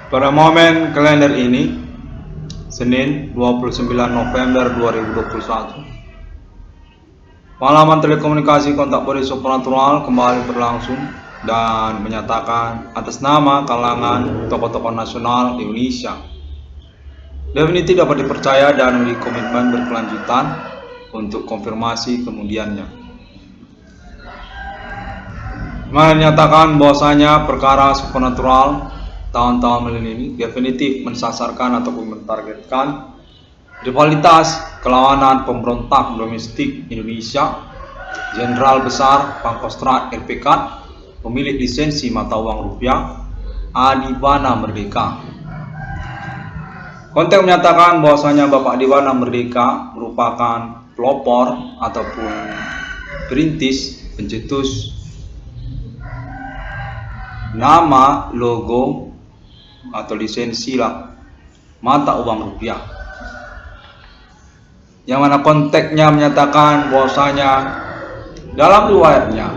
Pada momen kalender ini, Senin 29 November 2021, pengalaman telekomunikasi kontak body supernatural kembali berlangsung dan menyatakan atas nama kalangan tokoh-tokoh nasional Indonesia definitif dapat dipercaya dan memiliki komitmen berkelanjutan untuk konfirmasi kemudiannya. Menyatakan bahwasanya perkara supernatural tahun-tahun milenium ini definitif mensasarkan ataupun mentargetkan rivalitas kelawanan pemberontak domestik Indonesia, Jenderal Besar Pangkostrat RPK, pemilik lisensi mata uang rupiah, Adibana Merdeka. Konteks menyatakan bahwasanya Bapak Adibana Merdeka merupakan pelopor ataupun perintis pencetus nama, logo atau lisensi mata uang rupiah, yang mana konteksnya menyatakan bahwasanya dalam riwayatnya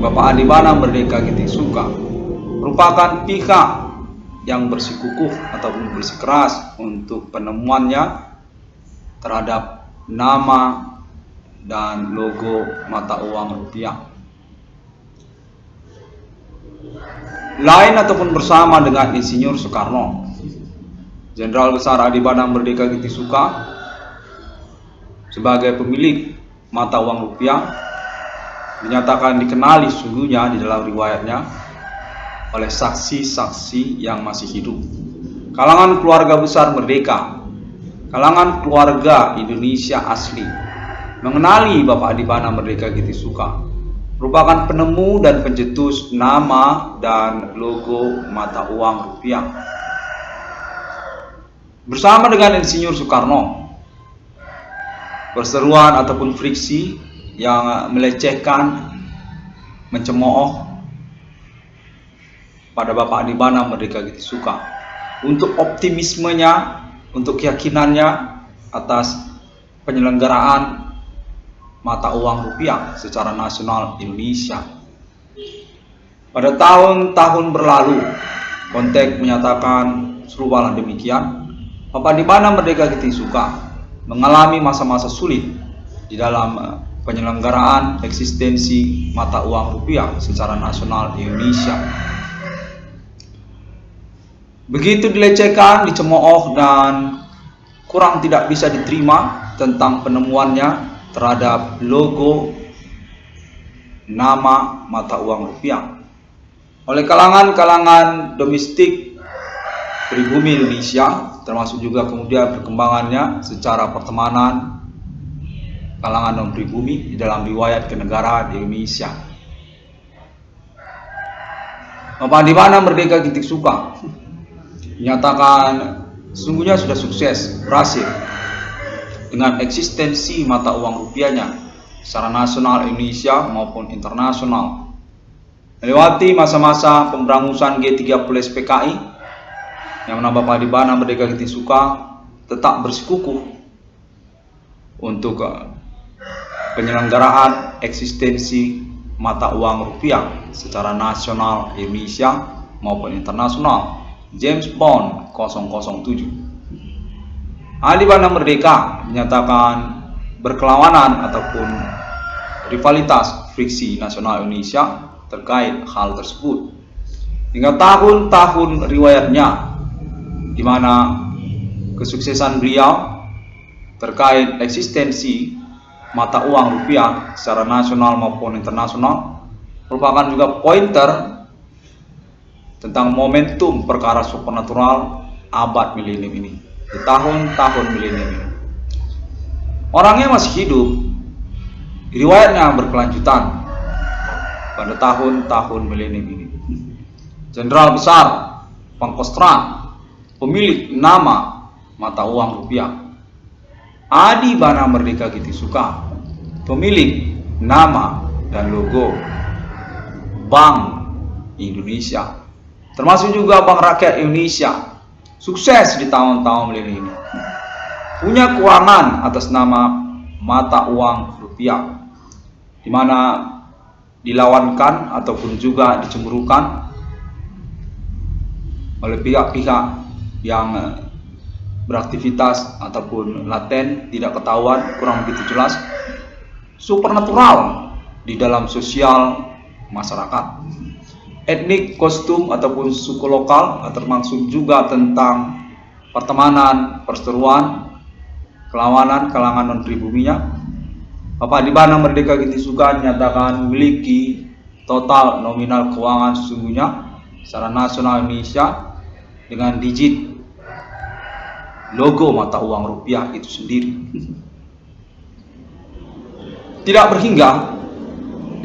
Bapak Adibana Merdeka Giting Suka merupakan pihak yang bersikukuh ataupun bersikeras untuk penemuannya terhadap nama dan logo mata uang rupiah. Lain ataupun bersama dengan Insinyur Soekarno, Jenderal Besar Adibana Merdeka Giting Suka sebagai pemilik mata uang rupiah dinyatakan dikenali sungguhnya di dalam riwayatnya oleh saksi-saksi yang masih hidup, kalangan keluarga besar Merdeka, kalangan keluarga Indonesia asli mengenali Bapak Adibana Merdeka Giting Suka merupakan penemu dan pencetus nama dan logo mata uang rupiah. Bersama dengan Insinyur Soekarno, perseteruan ataupun friksi yang melecehkan, mencemooh pada Bapak Adibana Merdeka Giting Suka untuk optimismenya, untuk keyakinannya atas penyelenggaraan mata uang rupiah secara nasional Indonesia. Pada tahun-tahun berlalu, konteks menyatakan serupa demikian, Bapak Adibana Merdeka Giting Suka mengalami masa-masa sulit di dalam penyelenggaraan eksistensi mata uang rupiah secara nasional Indonesia. Begitu dilecehkan, dicemooh, dan kurang tidak bisa diterima tentang penemuannya terhadap logo nama mata uang rupiah oleh kalangan domestik pribumi Indonesia, termasuk juga kemudian perkembangannya secara pertemanan kalangan non pribumi di dalam riwayat kenegaraan Indonesia. Bapak Adibana Merdeka Giting Suka menyatakan sesungguhnya sudah sukses berhasil dengan eksistensi mata uang rupiahnya secara nasional Indonesia maupun internasional, melewati masa-masa pemberangusan G30 PKI, yang mana Bapak Adibana Merdeka Giting Suka tetap bersikukuh untuk penyelenggaraan eksistensi mata uang rupiah secara nasional Indonesia maupun internasional. James Bond 007. Adibana Merdeka menyatakan berkelawanan ataupun rivalitas friksi nasional Indonesia terkait hal tersebut hingga tahun-tahun riwayatnya, di mana kesuksesan beliau terkait eksistensi mata uang rupiah secara nasional maupun internasional merupakan juga pointer tentang momentum perkara supernatural abad milenium ini. Di tahun-tahun milenium ini, orangnya masih hidup, riwayatnya berkelanjutan pada tahun-tahun milenium ini. Jenderal Besar Pangkostrat, pemilik nama mata uang rupiah, Adibana Merdeka Giting Suka, pemilik nama dan logo Bank Indonesia, termasuk juga Bank Rakyat Indonesia, sukses di tahun-tahun milenium ini, punya keuangan atas nama mata uang rupiah, di mana dilawankan ataupun juga dicemburukan oleh pihak-pihak yang beraktivitas ataupun laten, tidak ketahuan, kurang begitu jelas, supernatural di dalam sosial masyarakat. Etnik, kostum ataupun suku lokal, termasuk juga tentang pertemanan, perseteruan, kelawanan kalangan non-pribuminya. Bapak Adibana Merdeka Ginting Soekarno nyatakan memiliki total nominal keuangan sesungguhnya secara nasional Indonesia dengan digit logo mata uang rupiah itu sendiri. Tidak berhingga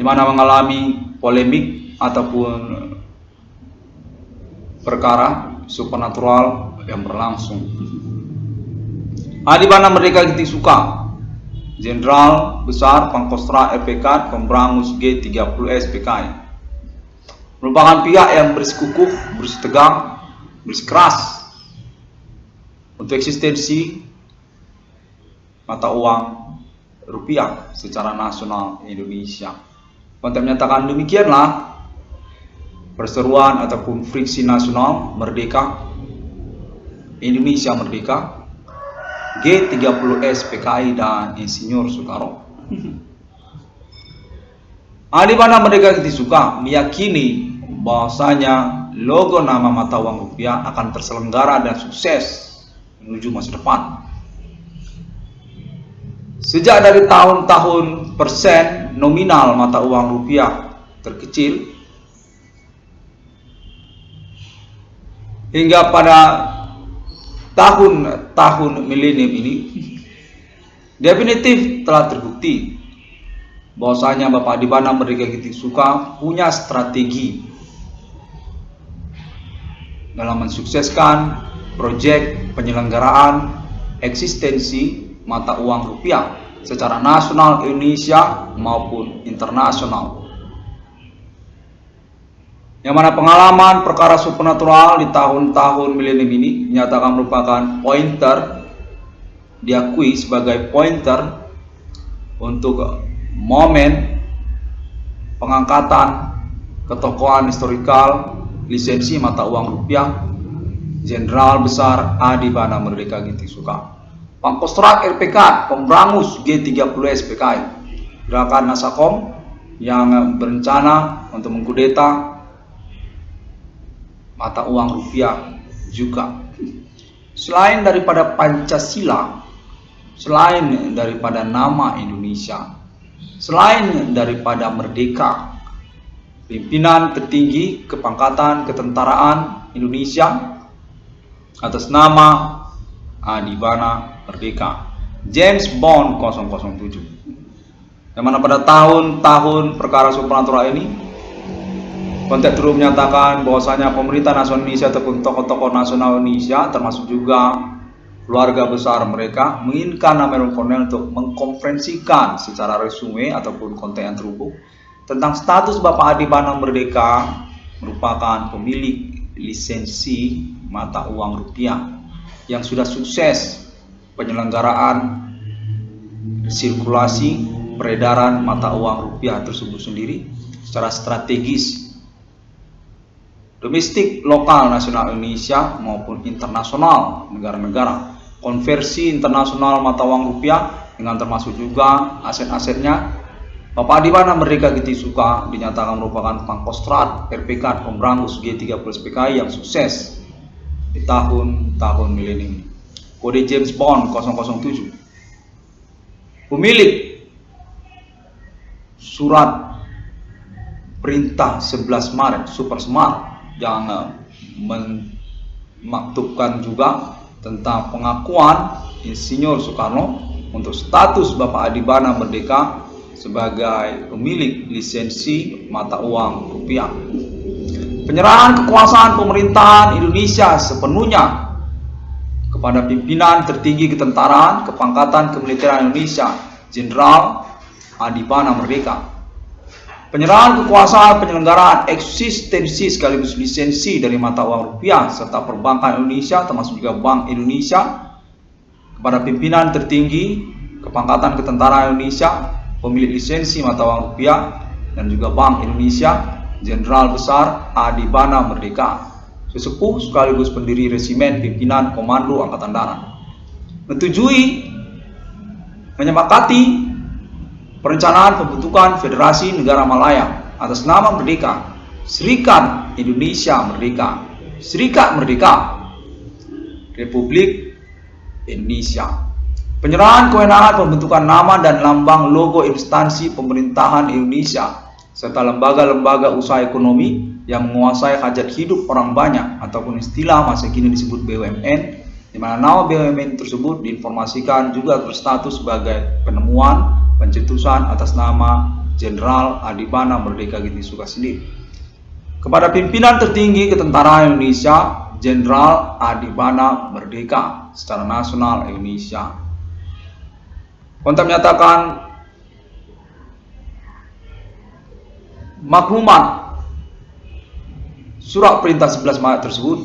di mana mengalami polemik ataupun perkara supernatural yang berlangsung. Adibana Merdeka Ginting Soekarno, Jenderal Besar Pangkostrat RPK Pemberangus G30S PKI, merupakan pihak yang bersikukuh, bersitegang, bersikeras untuk eksistensi mata uang rupiah secara nasional Indonesia. Untuk menyatakan demikianlah perseteruan ataupun friksi nasional merdeka, Indonesia Merdeka, G30S PKI dan Insinyur Soekarno. Adibana Merdeka Ginting Soekarno meyakini bahwasanya logo nama mata uang rupiah akan terselenggara dan sukses menuju masa depan. Sejak dari tahun-tahun persen nominal mata uang rupiah terkecil hingga pada tahun milenium ini definitif telah terbukti bahwasanya Bapak Adibana Merdeka Ginting Soekarno punya strategi dalam mensukseskan proyek penyelenggaraan eksistensi mata uang rupiah secara nasional Indonesia maupun internasional. Yang mana pengalaman perkara supernatural di tahun-tahun milenium ini dinyatakan merupakan pointer, diakui sebagai pointer untuk momen pengangkatan ketokohan historikal lisensi mata uang rupiah Jenderal Besar Adibana Merdeka Ginting Soekarno, Pangkostrat RPK Pemberangus G30S PKI, gerakan Nasakom yang berencana untuk mengkudeta mata uang rupiah juga. Selain daripada Pancasila, selain daripada nama Indonesia, selain daripada merdeka, pimpinan tertinggi kepangkatan ketentaraan Indonesia atas nama Adibana Merdeka James Bond 007, yang mana pada tahun-tahun perkara supernatural ini konteks turut menyatakan bahwasanya pemerintah nasional Indonesia ataupun tokoh-tokoh nasional Indonesia termasuk juga keluarga besar mereka menginginkan Amerul Cornell untuk mengkonferensikan secara resume ataupun konten yang terhubung tentang status Bapak Adibana Merdeka merupakan pemilik lisensi mata uang rupiah yang sudah sukses penyelenggaraan sirkulasi peredaran mata uang rupiah tersebut sendiri secara strategis domestik lokal nasional Indonesia maupun internasional negara-negara. Konversi internasional mata uang rupiah dengan termasuk juga aset-asetnya. Bapak Adibana Merdeka Ginting Soekarno dinyatakan merupakan Pangkostrat RPK Pemberangus G30S PKI yang sukses di tahun-tahun milenium. Kode James Bond 007. Pemilik surat perintah 11 Maret Super Smart yang memaktubkan juga tentang pengakuan Insinyur Soekarno untuk status Bapak Adibana Merdeka sebagai pemilik lisensi mata uang rupiah. Penyerahan kekuasaan pemerintahan Indonesia sepenuhnya kepada pimpinan tertinggi ketentaraan kepangkatan kemiliteran Indonesia Jenderal Adibana Merdeka. Penyerahan kekuasaan penyelenggaraan eksistensi sekaligus lisensi dari mata uang rupiah serta perbankan Indonesia termasuk juga Bank Indonesia kepada pimpinan tertinggi kepangkatan ketentaraan Indonesia pemilik lisensi mata uang rupiah dan juga Bank Indonesia Jenderal Besar Adibana Merdeka sesepuh sekaligus pendiri Resimen Pimpinan Komando Angkatan Darat, menyepakati perencanaan pembentukan Federasi Negara Malaya atas nama Merdeka, Serikat Indonesia Merdeka, Serikat Merdeka, Republik Indonesia. Penyerahan kewenangan pembentukan nama dan lambang logo instansi pemerintahan Indonesia serta lembaga-lembaga usaha ekonomi yang menguasai hajat hidup orang banyak ataupun istilah masa kini disebut BUMN, di mana nama BUMN tersebut diinformasikan juga berstatus sebagai penemuan pencetusan atas nama Jenderal Adibana Merdeka Gintisuka sendiri. Kepada pimpinan tertinggi ketentaraan Indonesia, Jenderal Adibana Merdeka secara nasional Indonesia. Kontak menyatakan maklumat surat perintah 11 Maret tersebut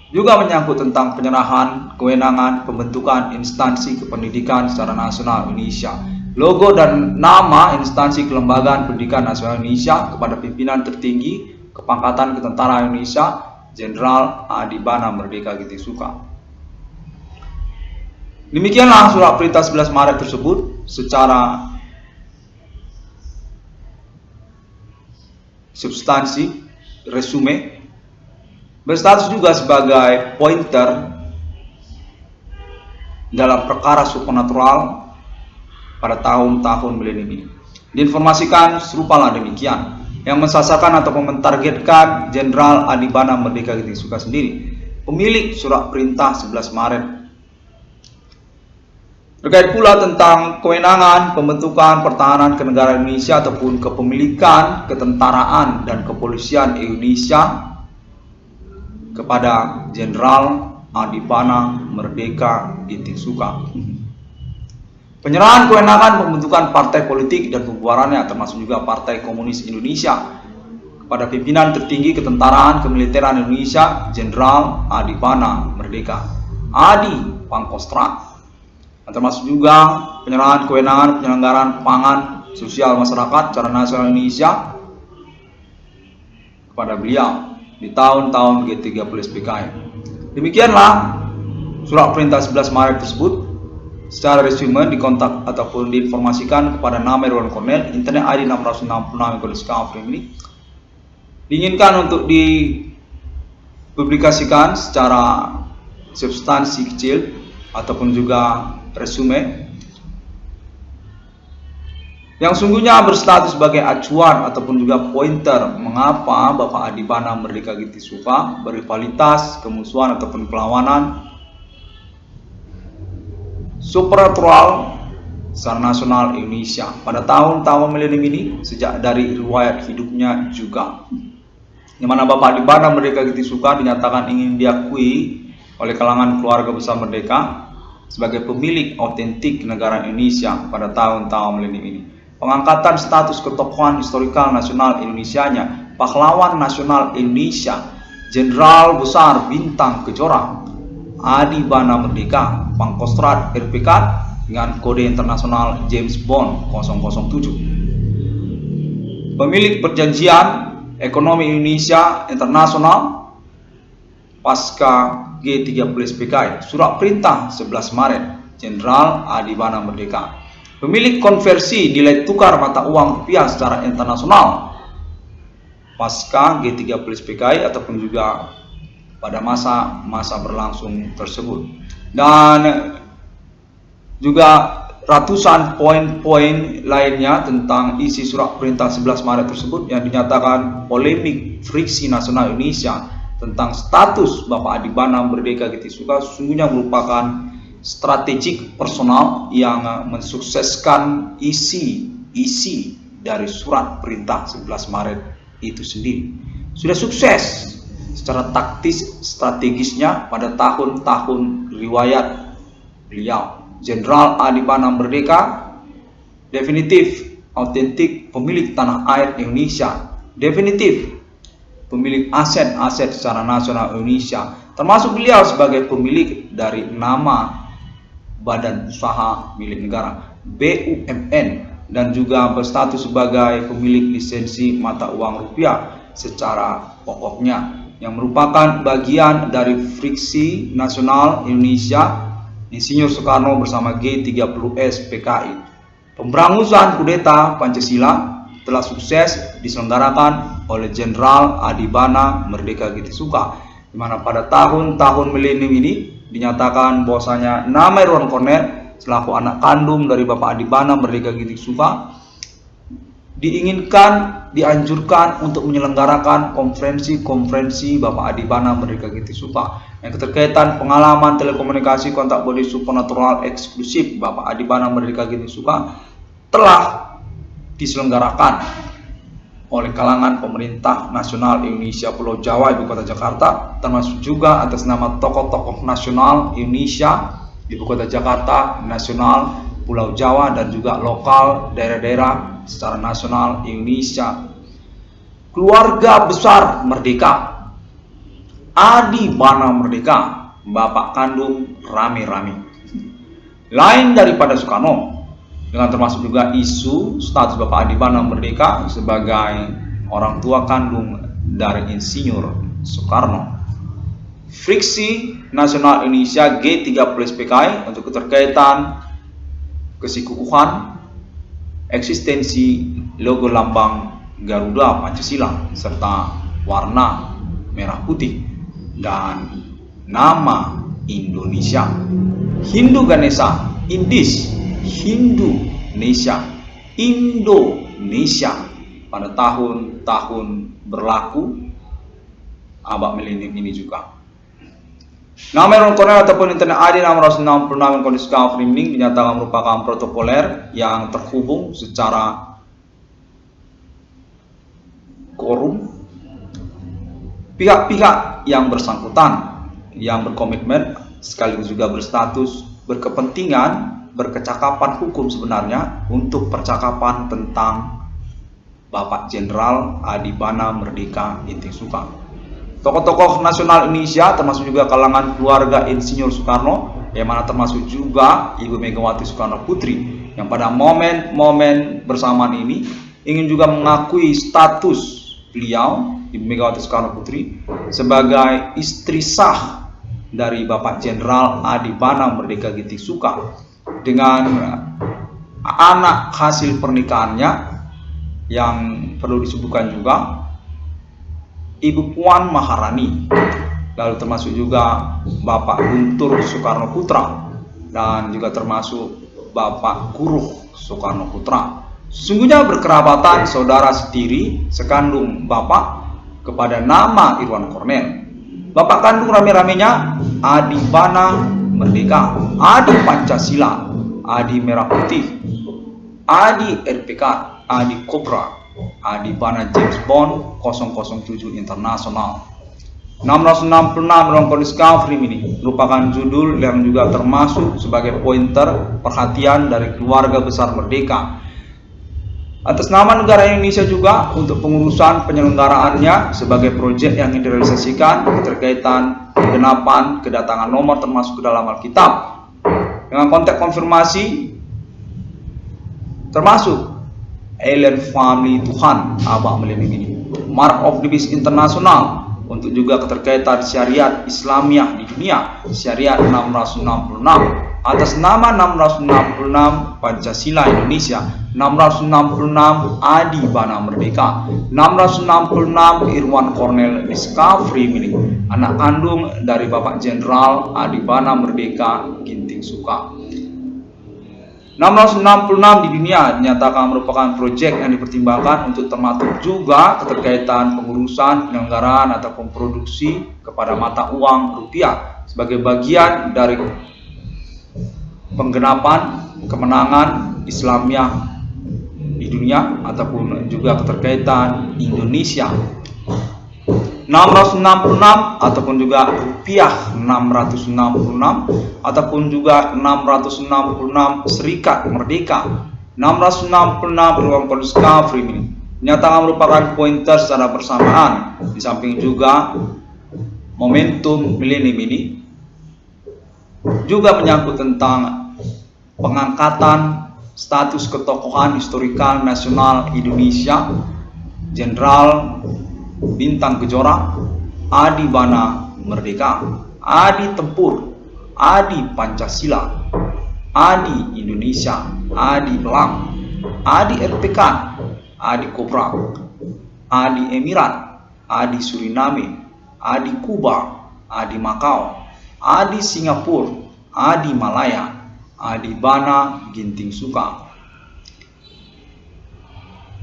juga menyangkut tentang penyerahan kewenangan pembentukan instansi kependidikan secara nasional Indonesia, logo dan nama instansi kelembagaan pendidikan nasional Indonesia kepada pimpinan tertinggi kepangkatan ketentaraan Indonesia, Jenderal Adibana Merdeka Gintisuka. Demikianlah surat perintah 11 Maret tersebut secara substansi, resume, berstatus juga sebagai pointer dalam perkara supernatural pada tahun-tahun milenium ini. Diinformasikan serupalah demikian, yang mensasarkan atau mentargetkan Jenderal Adibana Merdeka Gintisuka sendiri, pemilik surat perintah 11 Maret. Terkait pula tentang kewenangan pembentukan pertahanan kenegaraan Indonesia ataupun kepemilikan ketentaraan dan kepolisian Indonesia kepada Jenderal Adibana Merdeka Gintisuka. Penyerahan kewenangan pembentukan partai politik dan pembubarannya termasuk juga Partai Komunis Indonesia kepada pimpinan tertinggi ketentaraan kemiliteran Indonesia, Jenderal Adibana Merdeka Adi Pangkostrat. Termasuk juga penyerahan kewenangan penyelenggaraan pangan sosial masyarakat secara nasional Indonesia kepada beliau di tahun-tahun G30 SPKI. Demikianlah surat perintah 11 Maret tersebut secara resume dikontak ataupun diinformasikan kepada nama Irwan Cornel, internet ID 666 ini diinginkan untuk dipublikasikan secara substansi kecil ataupun juga resume yang sungguhnya berstatus sebagai acuan ataupun juga pointer mengapa Bapak Adibana Merdeka Gintisuka berrivalitas, kemusuhan ataupun perlawanan supernatural secara nasional Indonesia pada tahun-tahun milenium ini sejak dari riwayat hidupnya juga, di mana Bapak Adibana Merdeka Gintisuka dinyatakan ingin diakui oleh kalangan keluarga besar Merdeka sebagai pemilik otentik negara Indonesia pada tahun-tahun milenium ini. Pengangkatan status ketokohan historikal nasional Indonesianya, pahlawan nasional Indonesia, Jenderal Besar Bintang Kejora Adibana Merdeka Pangkostrat RPK dengan kode internasional James Bond 007. Pemilik perjanjian ekonomi Indonesia Internasional pasca G30 SPKI, surat perintah 11 Maret, Jenderal Adibana Merdeka. Pemilik konversi nilai tukar mata uang rupiah secara internasional pasca G30 SPKI ataupun juga pada masa berlangsung tersebut. Dan juga ratusan poin-poin lainnya tentang isi surat perintah 11 Maret tersebut yang dinyatakan polemik friksi nasional Indonesia tentang status Bapak Adibana Merdeka Gintisuka sesungguhnya merupakan strategik personal yang mensukseskan isi dari surat perintah 11 Maret itu sendiri. Sudah sukses secara taktis strategisnya pada tahun-tahun riwayat beliau. Jenderal Adibana Merdeka definitif autentik pemilik tanah air Indonesia, definitif pemilik aset-aset secara nasional Indonesia, termasuk beliau sebagai pemilik dari nama Badan Usaha Milik Negara BUMN dan juga berstatus sebagai pemilik lisensi mata uang rupiah secara pokoknya yang merupakan bagian dari Friksi Nasional Indonesia Insinyur Soekarno bersama G30S PKI. Pemberangusan kudeta Pancasila telah sukses diselenggarakan oleh Jenderal Adibana Merdeka Gitisuka, di mana pada tahun-tahun milenium ini dinyatakan bahwasanya nama Irwan Cornel selaku anak kandung dari Bapak Adibana Merdeka Gitisuka dianjurkan untuk menyelenggarakan konferensi Bapak Adibana Merdeka Gitisuka yang keterkaitan pengalaman telekomunikasi kontak body supernatural eksklusif Bapak Adibana Merdeka Gitisuka telah diselenggarakan oleh kalangan pemerintah nasional Indonesia Pulau Jawa Ibu Kota Jakarta, termasuk juga atas nama tokoh-tokoh nasional Indonesia Ibu Kota Jakarta, nasional Pulau Jawa, dan juga lokal daerah-daerah secara nasional Indonesia. Keluarga besar Merdeka, Adibana Merdeka, bapak kandung Rame-Rame, lain daripada Soekarno, dengan termasuk juga isu status Bapak Adibana Merdeka sebagai orang tua kandung dari Insinyur Soekarno. Friksi Nasional Indonesia G30S PKI untuk keterkaitan kesikukuhan, eksistensi logo lambang Garuda Pancasila serta warna merah putih dan nama Indonesia. Hindu Ganesha, Indis, Hindu-Nesia, Indonesia pada tahun-tahun berlaku abad milenium ini juga. Nama Irwan Cornel ataupun Internet ID 666 kondisi Discovery dinyatakan merupakan protokoler yang terhubung secara korum. Pihak-pihak yang bersangkutan yang berkomitmen sekaligus juga berstatus berkepentingan berkecakapan hukum sebenarnya untuk percakapan tentang Bapak Jenderal Adibana Merdeka Gitisuka. Tokoh-tokoh nasional Indonesia termasuk juga kalangan keluarga Insinyur Soekarno, yang mana termasuk juga Ibu Megawati Soekarno Putri, yang pada momen-momen bersamaan ini ingin juga mengakui status beliau Ibu Megawati Soekarno Putri sebagai istri sah dari Bapak Jenderal Adibana Merdeka Gitisuka, dengan anak hasil pernikahannya yang perlu disebutkan juga Ibu Puan Maharani, lalu termasuk juga Bapak Guntur Soekarno Putra, dan juga termasuk Bapak Guruh Soekarno Putra. Sesungguhnya berkerabatan saudara setiri sekandung Bapak kepada nama Irwan Cornel. Bapak kandung rame-ramenya Adibana Merdeka, Adi Pancasila, Adi Merah Putih, Adi RPK, Adi Kobra, Adibana James Bond 007 Internasional. 666 Irwan Discovery ini merupakan judul yang juga termasuk sebagai pointer perhatian dari keluarga besar Merdeka atas nama negara Indonesia juga untuk pengurusan penyelenggaraannya sebagai proyek yang direalisasikan keterkaitan penggenapan kedatangan nomor termasuk ke dalam Alkitab dengan konteks konfirmasi termasuk Alien Family Tuhan abad milenium ini, Mark of the Beast Internasional untuk juga keterkaitan syariat Islamiah di dunia, syariat 666 atas nama 666 Pancasila Indonesia, 666 Adibana Merdeka, 666 Irwan Cornel Discovery milik anak kandung dari Bapak Jenderal Adibana Merdeka Gitisuka. 666 di dunia dinyatakan merupakan proyek yang dipertimbangkan untuk termasuk juga keterkaitan pengurusan penyelenggaraan ataupun produksi kepada mata uang rupiah sebagai bagian dari penggenapan kemenangan Islamiah di dunia ataupun juga keterkaitan Indonesia. 666 ataupun juga rupiah 666 ataupun juga 666 Serikat Merdeka 666 Irwan Discovery ini nyata merupakan pointer secara bersamaan, di samping juga momentum milenium ini juga menyangkut tentang pengangkatan status ketokohan historikal nasional Indonesia Jenderal Bintang Kejora Adi Bana Merdeka, Adi Tempur, Adi Pancasila, Adi Indonesia, Adi Belang, Adi RPK, Adi Kobra, Adi Emirat, Adi Suriname, Adi Kuba, Adi Makau, Adi Singapura, Adi Malaya, Adi Bana Ginting Suka.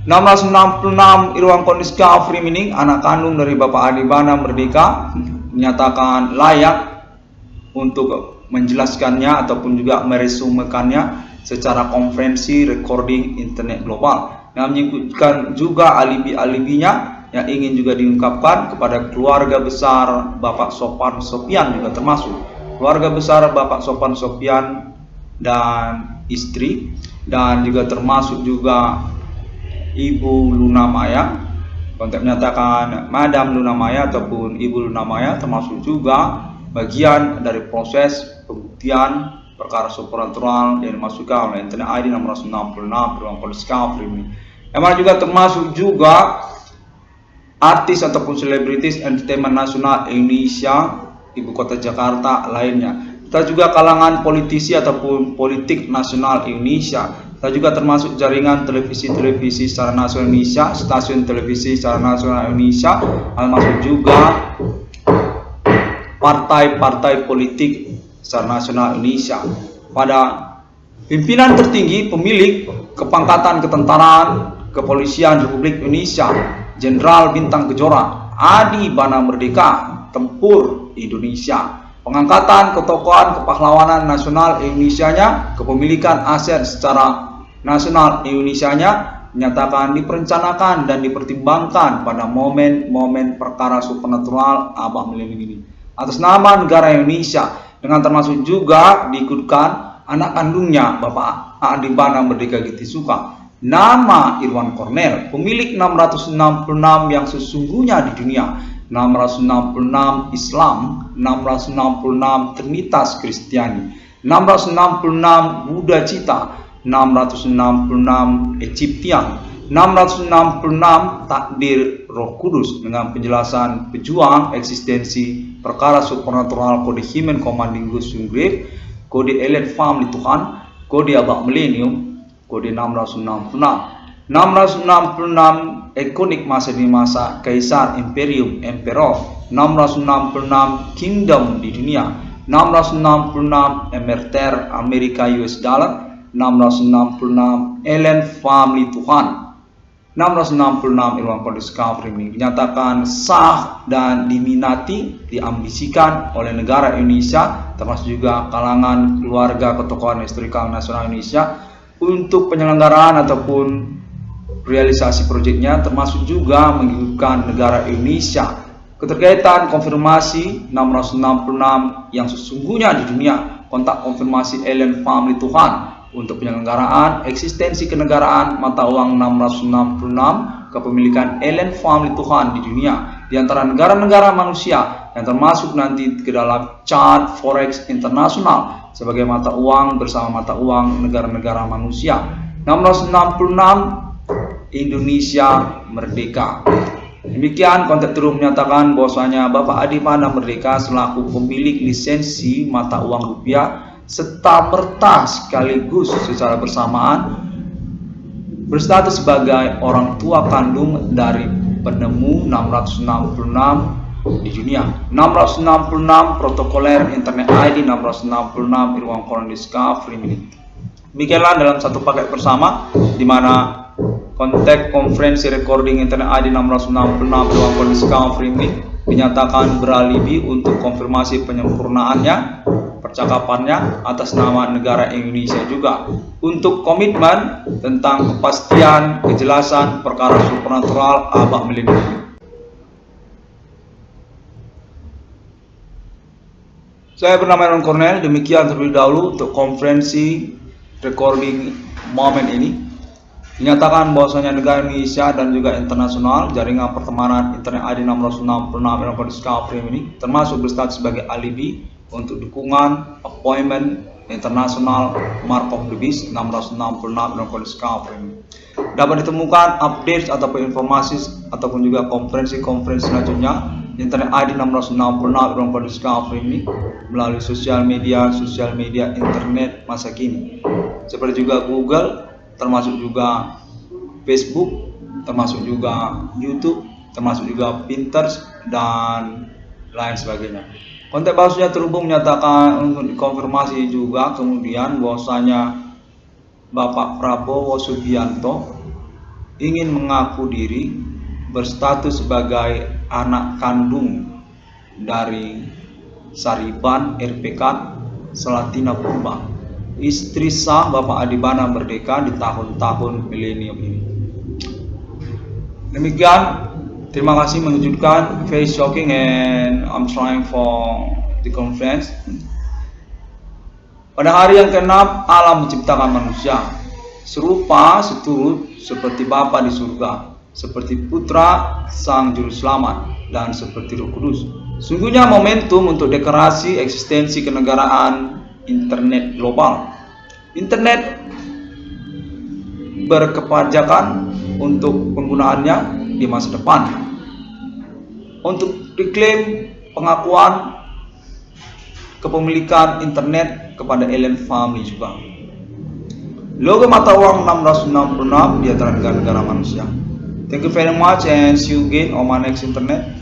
666 Irwan Koniska Frimining, anak kandung dari Bapak Adi Bana Merdeka, menyatakan layak untuk menjelaskannya ataupun juga meresumekannya secara konferensi recording internet global. Yang menyebutkan juga alibi-alibinya yang ingin juga diungkapkan kepada keluarga besar Bapak Sophan Sophian, juga termasuk keluarga besar Bapak Sophan Sophian dan istri, dan juga termasuk juga Ibu Luna Maya. Konteks menyatakan Madam Luna Maya ataupun Ibu Luna Maya termasuk juga bagian dari proses pembuktian perkara supranatural yang dimasukkan oleh internet ID 666 Irwan Koniska Frimining. Emang juga termasuk juga artis ataupun selebritis entertainment nasional Indonesia, ibu kota Jakarta lainnya. Kita juga kalangan politisi ataupun politik nasional Indonesia. Kita juga termasuk jaringan televisi secara nasional Indonesia, stasiun televisi secara nasional Indonesia, termasuk juga partai-partai politik secara nasional Indonesia. Pada pimpinan tertinggi pemilik kepangkatan ketentaraan kepolisian Republik Indonesia, Jenderal Bintang Kejora, Adi Bana Merdeka, Tempur Indonesia. Pengangkatan ketokohan kepahlawanan nasional Indonesianya, kepemilikan aset secara nasional Indonesianya menyatakan diperencanakan dan dipertimbangkan pada momen-momen perkara supernatural abah milenium ini atas nama negara Indonesia, dengan termasuk juga diikutkan anak kandungnya Bapak Adi Bana Merdeka Ginting Suka, nama Irwan Cornel, pemilik 666 yang sesungguhnya di dunia, 666 Islam, 666 Trinitas Kristiani, 666 Buddha Cita, 666 Egyptian, 666 Takdir Roh Kudus, dengan penjelasan pejuang eksistensi perkara supernatural kode Himen Commanding Sungrave, kode Elite Family Tuhan, kode Abah Millennium, kode 666. 666 ikonik masa di masa Kaisar Imperium Emperor, 666 Kingdom di dunia, 666 Emerter Amerika US Dollar, 666 Ellen Family Tuhan, 666 Irwan Koniska Frimining dinyatakan sah dan diminati, diambisikan oleh negara Indonesia, termasuk juga kalangan keluarga ketokohan historikal nasional Indonesia untuk penyelenggaraan ataupun realisasi proyeknya, termasuk juga mengikutkan negara Indonesia keterkaitan konfirmasi 666 yang sesungguhnya di dunia, kontak konfirmasi Ellen Family Tuhan untuk penyelenggaraan eksistensi kenegaraan mata uang 666 kepemilikan Ellen Family Tuhan di dunia di antara negara-negara manusia yang termasuk nanti ke dalam chart forex internasional sebagai mata uang bersama mata uang negara-negara manusia. 666 Indonesia Merdeka. Demikian konteks turun menyatakan bahwasanya Bapak Adi Bana Merdeka selaku pemilik lisensi mata uang rupiah serta merta sekaligus secara bersamaan berstatus sebagai orang tua kandung dari penemu 666 di dunia. 666 protokoler internet ID 666 Irwan Koniska Frimining. Demikianlah dalam satu paket bersama di mana konteks konferensi recording internet ID 666 Irwan Koniska Frimining dinyatakan beralibi untuk konfirmasi penyempurnaannya percakapannya atas nama negara Indonesia juga untuk komitmen tentang kepastian kejelasan perkara supernatural abah milenium. Saya bernama Irwan Cornel. Demikian terlebih dahulu untuk konferensi recording momen ini. Dinyatakan bahwasanya negara Indonesia dan juga internasional jaringan pertemanan internet ID 666 Irwan Koniska Frimining termasuk berstatus sebagai alibi untuk dukungan appointment internasional Mark of the Beast 666 Irwan Koniska Frimining. Dapat ditemukan update ataupun informasi ataupun juga konferensi-konferensi selanjutnya Internet ID 666 ruang discovery ini melalui sosial media internet masa kini, seperti juga Google, termasuk juga Facebook, termasuk juga YouTube, termasuk juga Pinterest dan lain sebagainya. Kontak Bawaslunya terhubung menyatakan untuk dikonfirmasi juga kemudian bahwasanya Bapak Prabowo Subianto ingin mengaku diri berstatus sebagai anak kandung dari Sariban RPK Salatina Purba, istri sah Bapak Adibana Merdeka di tahun-tahun milenium ini. Demikian, terima kasih, mengejutkan, very shocking, and I'm trying for the conference. Pada hari yang ke-6 alam menciptakan manusia serupa seturut seperti Bapa di surga, seperti Putra Sang Juru Selamat, dan seperti Roh Kudus. Sungguhnya momentum untuk deklarasi eksistensi kenegaraan internet global. Internet berkepajakan untuk penggunaannya di masa depan. Untuk diklaim pengakuan kepemilikan internet kepada alien family juga. Logo mata uang 666 di antara negara-negara manusia. Thank you very much and see you again on my next internet.